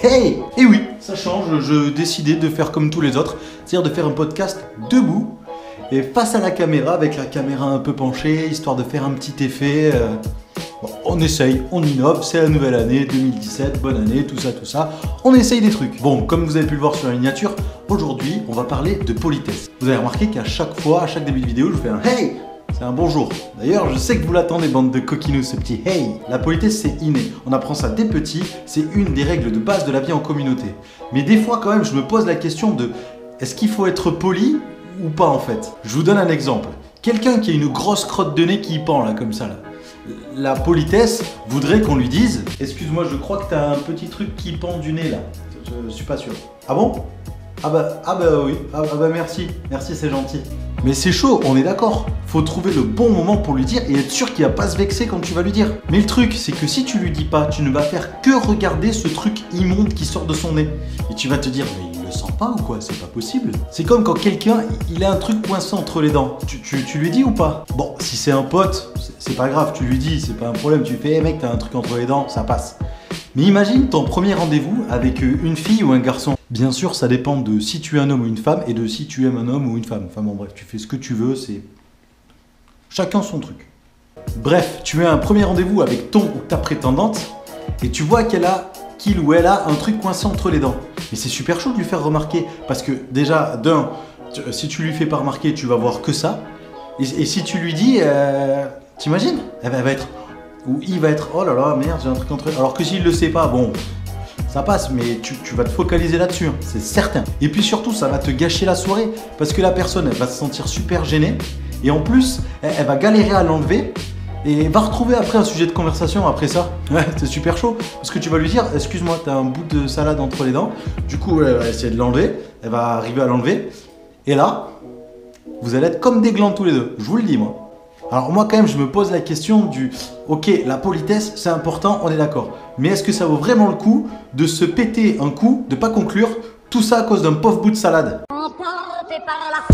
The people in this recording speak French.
Hey! Et oui, ça change, je décidais de faire comme tous les autres, c'est-à-dire de faire un podcast debout et face à la caméra, avec la caméra un peu penchée, histoire de faire un petit effet. Bon, on essaye, on innove, c'est la nouvelle année 2017, bonne année, tout ça, on essaye des trucs. Bon, comme vous avez pu le voir sur la miniature, aujourd'hui, on va parler de politesse. Vous avez remarqué qu'à chaque fois, à chaque début de vidéo, je vous fais un hey! C'est un bonjour. D'ailleurs, je sais que vous l'attendez, bande de coquinous, ce petit hey. La politesse, c'est inné. On apprend ça dès petit. C'est une des règles de base de la vie en communauté. Mais des fois, quand même, je me pose la question de est-ce qu'il faut être poli ou pas en fait? Je vous donne un exemple. Quelqu'un qui a une grosse crotte de nez qui pend là, comme ça là. La politesse voudrait qu'on lui dise excuse-moi, je crois que t'as un petit truc qui pend du nez là. Je suis pas sûr. Ah bon? Ah bah oui. Ah bah merci, c'est gentil. Mais c'est chaud, on est d'accord. Faut trouver le bon moment pour lui dire et être sûr qu'il va pas se vexer quand tu vas lui dire. Mais le truc, c'est que si tu lui dis pas, tu ne vas faire que regarder ce truc immonde qui sort de son nez. Et tu vas te dire, mais il le sent pas ou quoi? C'est pas possible. C'est comme quand quelqu'un, il a un truc coincé entre les dents. Tu lui dis ou pas? Bon, si c'est un pote, c'est pas grave, tu lui dis, c'est pas un problème. Tu lui fais, hey mec, t'as un truc entre les dents, ça passe. Mais imagine ton premier rendez-vous avec une fille ou un garçon. Bien sûr, ça dépend de si tu es un homme ou une femme et de si tu aimes un homme ou une femme. Enfin bon, bref, tu fais ce que tu veux, c'est chacun son truc. Bref, tu as un premier rendez-vous avec ton ou ta prétendante et tu vois qu'il ou elle a un truc coincé entre les dents. Mais c'est super chaud de lui faire remarquer parce que déjà, si tu lui fais pas remarquer, tu vas voir que ça. Et si tu lui dis, t'imagines, elle va être... Ou il va être, oh là là, merde, j'ai un truc entre eux. Alors que s'il le sait pas, bon, ça passe, mais tu vas te focaliser là-dessus, hein, c'est certain. Et puis surtout, ça va te gâcher la soirée, parce que la personne, elle va se sentir super gênée, et en plus, elle va galérer à l'enlever, et va retrouver après un sujet de conversation après ça. Ouais, c'est super chaud, parce que tu vas lui dire, excuse-moi, t'as un bout de salade entre les dents, du coup, elle va essayer de l'enlever, elle va arriver à l'enlever, et là, vous allez être comme des glands tous les deux, je vous le dis, moi. Alors moi quand même je me pose la question du ok, la politesse c'est important, on est d'accord, mais est-ce que ça vaut vraiment le coup de se péter un coup, de pas conclure tout ça à cause d'un pauvre bout de salade? Emporté par la